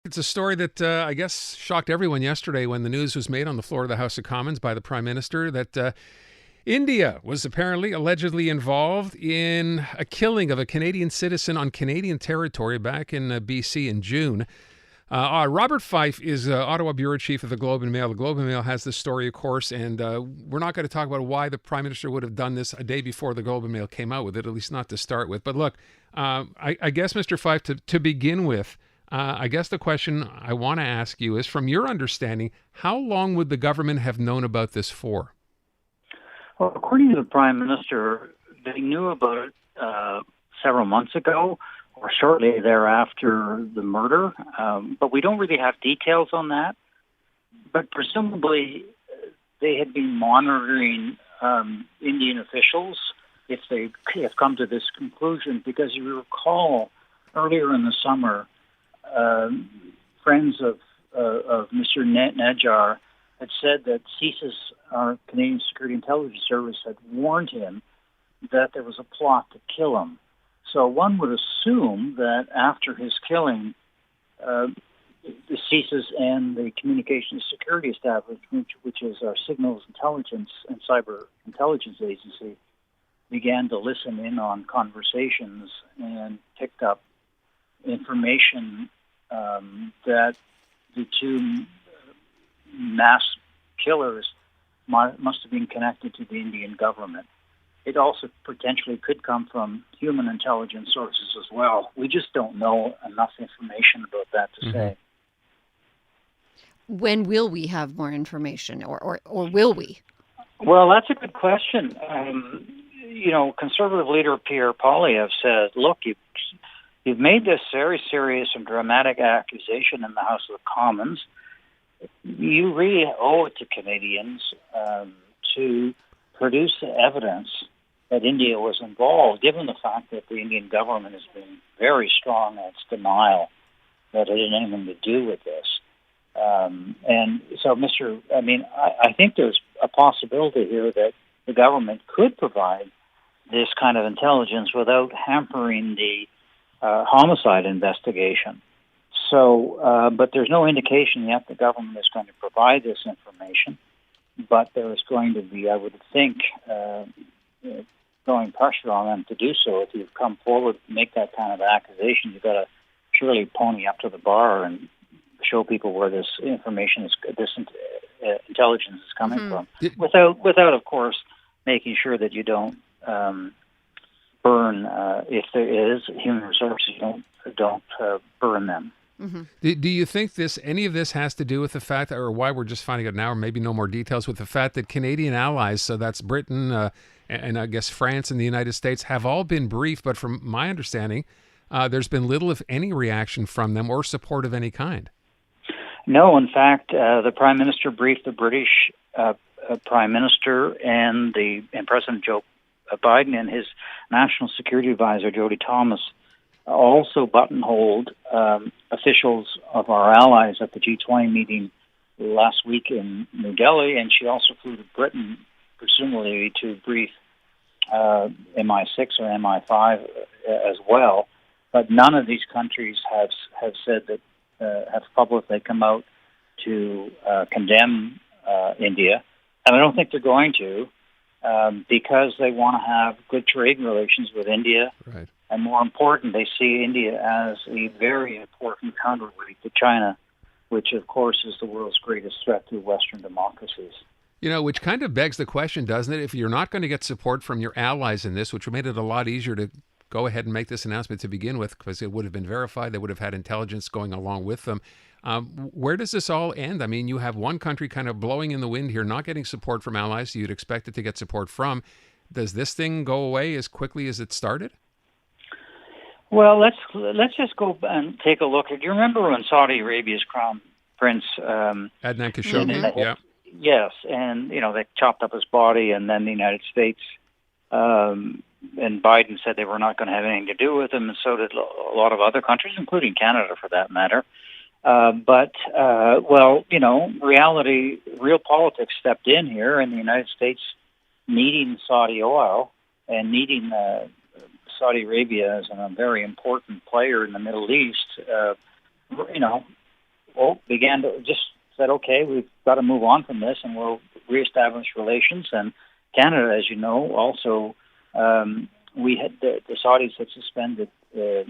It's a story that I guess shocked everyone yesterday when the news was made on the floor of the House of Commons by the Prime Minister that India was apparently allegedly involved in a killing of a Canadian citizen on Canadian territory back in BC in June. Robert Fife is Ottawa Bureau Chief of the Globe and Mail. The Globe and Mail has this story, of course, and we're not going to talk about why the Prime Minister would have done this a day before the Globe and Mail came out with it, at least not to start with. But look, I guess, Mr. Fife, to begin with, I guess the question I want to ask you is, from your understanding, how long would the government have known about this for? Well, according to the Prime Minister, they knew about it several months ago or shortly thereafter the murder, but we don't really have details on that. But presumably they had been monitoring Indian officials if they have come to this conclusion, because you recall earlier in the summer, friends of Mr. Najjar had said that CSIS, our Canadian Security Intelligence Service, had warned him that there was a plot to kill him. So one would assume that after his killing, the CSIS and the Communications Security Establishment, which is our Signals Intelligence and Cyber Intelligence Agency, began to listen in on conversations and picked up information that the two mass killers must have been connected to the Indian government. It also potentially could come from human intelligence sources as well. We just don't know enough information about that to say. When will we have more information, or will we? Well, that's a good question. Conservative leader Pierre Poilievre said, look, you've made this very serious and dramatic accusation in the House of Commons. You really owe it to Canadians to produce the evidence that India was involved, given the fact that the Indian government has been very strong in its denial that it had anything to do with this. And so, I think there's a possibility here that the government could provide this kind of intelligence without hampering the homicide investigation. So, but there's no indication yet the government is going to provide this information. But there is going to be, I would think, growing pressure on them to do so. If you've come forward and make that kind of accusation, you've got to surely pony up to the bar and show people where this information is, this intelligence is coming from. Without, of course, making sure that you don't burn, if there is human resources, you don't burn them. Mm-hmm. Do you think any of this has to do with the fact, or why we're just finding out now, or maybe no more details, with the fact that Canadian allies, so that's Britain and I guess France and the United States, have all been briefed, but from my understanding, there's been little, if any, reaction from them or support of any kind? No, in fact, the Prime Minister briefed the British Prime Minister and President Joe Biden and his National Security Advisor, Jody Thomas, also buttonholed officials of our allies at the G20 meeting last week in New Delhi, and she also flew to Britain, presumably to brief MI6 or MI5 as well. But none of these countries have said that, have publicly come out to condemn India, and I don't think they're going to, because they want to have good trade relations with India. Right. And more important, they see India as a very important counterweight to China, which, of course, is the world's greatest threat to Western democracies. Which kind of begs the question, doesn't it? If you're not going to get support from your allies in this, which made it a lot easier to go ahead and make this announcement to begin with, because it would have been verified, they would have had intelligence going along with them. Where does this all end? I mean, you have one country kind of blowing in the wind here, not getting support from allies you'd expect it to get support from. Does this thing go away as quickly as it started? Well, let's just go and take a look. Do you remember when Saudi Arabia's crown prince Adnan Khashoggi? Yeah. Yes, and they chopped up his body, and then the United States and Biden said they were not going to have anything to do with him, and so did a lot of other countries, including Canada, for that matter. Reality, real politics stepped in here, and the United States needing Saudi oil and needing Saudi Arabia as a very important player in the Middle East, began to just said, okay, we've got to move on from this, and we'll reestablish relations. And Canada, as you know, also we had the Saudis had suspended the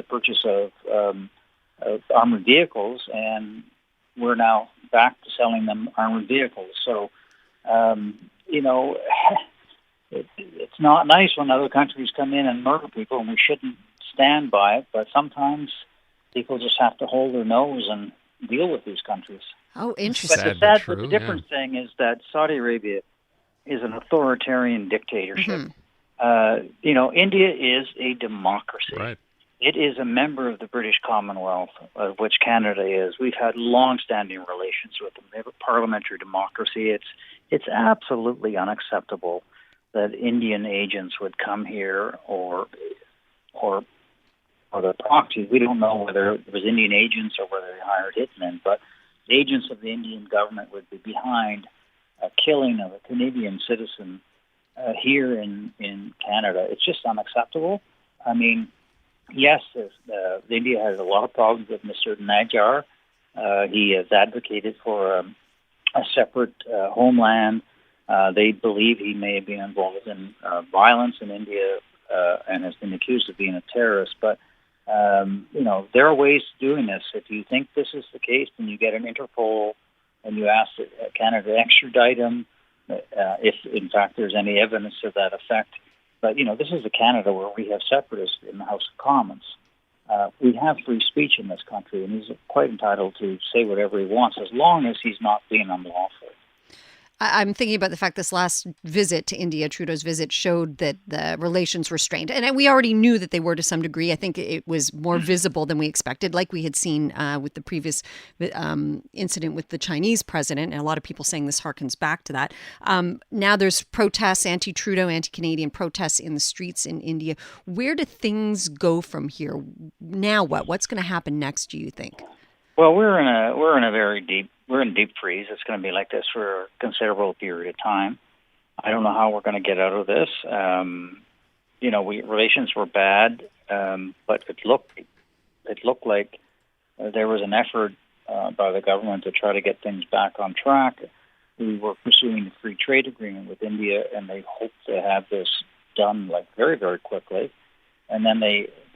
purchase of armored vehicles, and we're now back to selling them armored vehicles. So, it's not nice when other countries come in and murder people, and we shouldn't stand by it. But sometimes people just have to hold their nose and deal with these countries. Oh, interesting. But the different thing is that Saudi Arabia is an authoritarian dictatorship. India is a democracy. Right. It is a member of the British Commonwealth, of which Canada is. We've had long-standing relations with them. They have a parliamentary democracy. It's absolutely unacceptable that Indian agents would come here or the proxies. We don't know whether it was Indian agents or whether they hired hitmen, but agents of the Indian government would be behind a killing of a Canadian citizen here in Canada. It's just unacceptable. I mean, yes, India has a lot of problems with Mr. Najjar. He has advocated for a separate homeland. They believe he may have been involved in violence in India and has been accused of being a terrorist. But, there are ways to doing this. If you think this is the case, then you get an Interpol and you ask Canada to extradite him if, in fact, there's any evidence to that effect. But, this is a Canada where we have separatists in the House of Commons. We have free speech in this country, and he's quite entitled to say whatever he wants as long as he's not being unlawful. I'm thinking about the fact this last visit to India, Trudeau's visit, showed that the relations were strained. And we already knew that they were to some degree. I think it was more visible than we expected, like we had seen with the previous incident with the Chinese president. And a lot of people saying this harkens back to that. Now there's protests, anti-Trudeau, anti-Canadian protests in the streets in India. Where do things go from here? Now what? What's going to happen next, do you think? Well, we're in deep freeze. It's going to be like this for a considerable period of time. I don't know how we're going to get out of this. Relations were bad, but it looked like there was an effort by the government to try to get things back on track. We were pursuing a free trade agreement with India, and they hoped to have this done very, very quickly. And then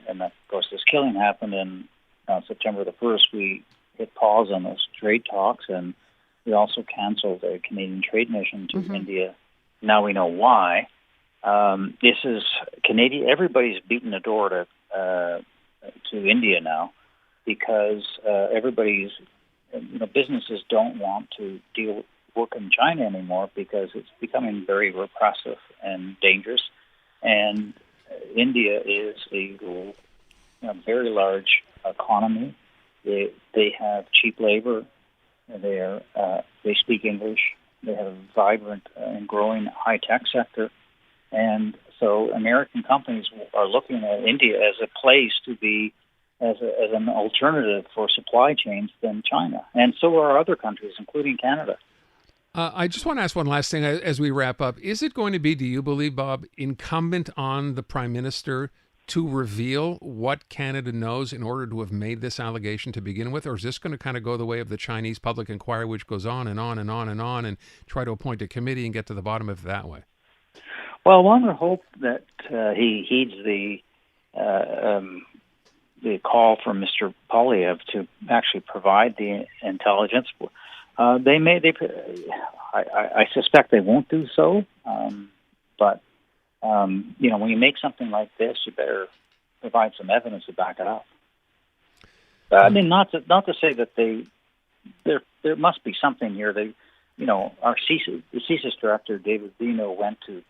of course, this killing happened, and on September the 1st, we hit pause on those trade talks, and we also canceled a Canadian trade mission to India. Now we know why. This is Canadian. Everybody's beaten the door to India now because everybody's businesses don't want to work in China anymore because it's becoming very repressive and dangerous. And India is a very large economy. They have cheap labor. They speak English. They have a vibrant and growing high-tech sector. And so American companies are looking at India as a place to be as an alternative for supply chains than China. And so are other countries, including Canada. I just want to ask one last thing as we wrap up. Is it going to be, do you believe, Bob, incumbent on the Prime Minister to reveal what Canada knows in order to have made this allegation to begin with? Or is this going to kind of go the way of the Chinese public inquiry, which goes on and on and on and on, and try to appoint a committee and get to the bottom of it that way? Well, one would hope that he heeds the call from Mr. Polyev to actually provide the intelligence. I suspect they won't do so, but when you make something like this, you better provide some evidence to back it up. I mean, not to say that there must be something here. The CSIS director, David Bino, went to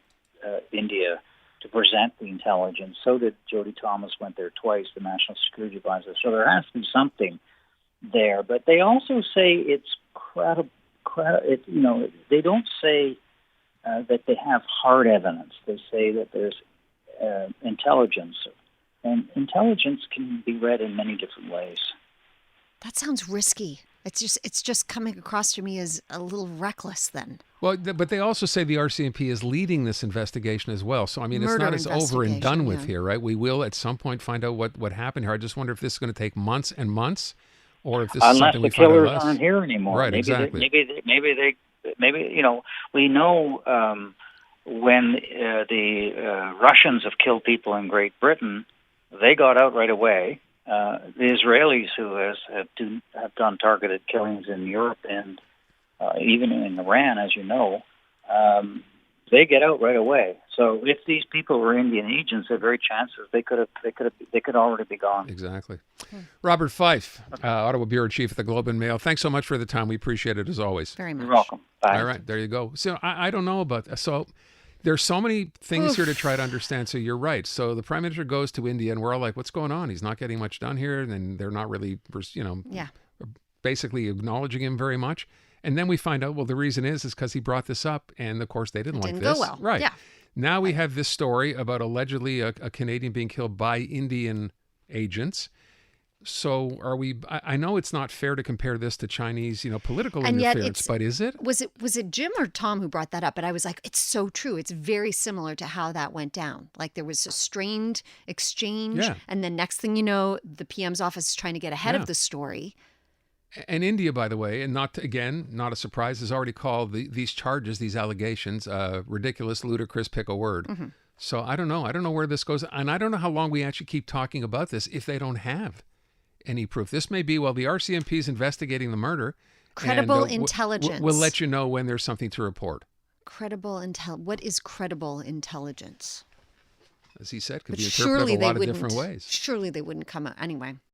India to present the intelligence. So did Jody Thomas, went there twice, the National Security Advisor. So there has to be something there. But they also say it's credible. They don't say that they have hard evidence. They say that there's intelligence, and intelligence can be read in many different ways. That sounds risky. It's just coming across to me as a little reckless then. Well, but they also say the RCMP is leading this investigation as well. So, I mean, it's not as over and done with here, right? We will at some point find out what happened here. I just wonder if this is going to take months and months, or if this is unless something the we find out killers less. aren't here anymore. Right, maybe exactly. maybe you know, we know when the Russians have killed people in Great Britain, they got out right away. The Israelis who have done targeted killings in Europe and even in Iran, as you know, they get out right away. So if these people were Indian agents, there are very chances they could already be gone. Exactly. Robert Fife, Ottawa Bureau Chief at the Globe and Mail. Thanks so much for the time. We appreciate it as always. Very much. You're welcome. Bye. All right, there you go. So I don't know about that. So there's so many things here to try to understand. So you're right. So the Prime Minister goes to India, and we're all like, "What's going on? He's not getting much done here," and they're not really, basically acknowledging him very much. And then we find out, well, the reason is because he brought this up, and of course they didn't like this. Didn't go well. Right. Yeah. Now we have this story about allegedly a Canadian being killed by Indian agents. So are we? I know it's not fair to compare this to Chinese, political And yet interference, but is it? Was it Jim or Tom who brought that up? But I was like, it's so true. It's very similar to how that went down. Like there was a strained exchange, and then next thing you know, the PM's office is trying to get ahead of the story. And India, by the way, and not a surprise, has already called these charges, these allegations, ridiculous, ludicrous, pick a word. Mm-hmm. So I don't know. I don't know where this goes. And I don't know how long we actually keep talking about this if they don't have any proof. This may be, well, the RCMP is investigating the murder. Credible and, intelligence. We'll let you know when there's something to report. What is credible intelligence? As he said, could be interpreted a lot of different ways. Surely they wouldn't come out. Anyway.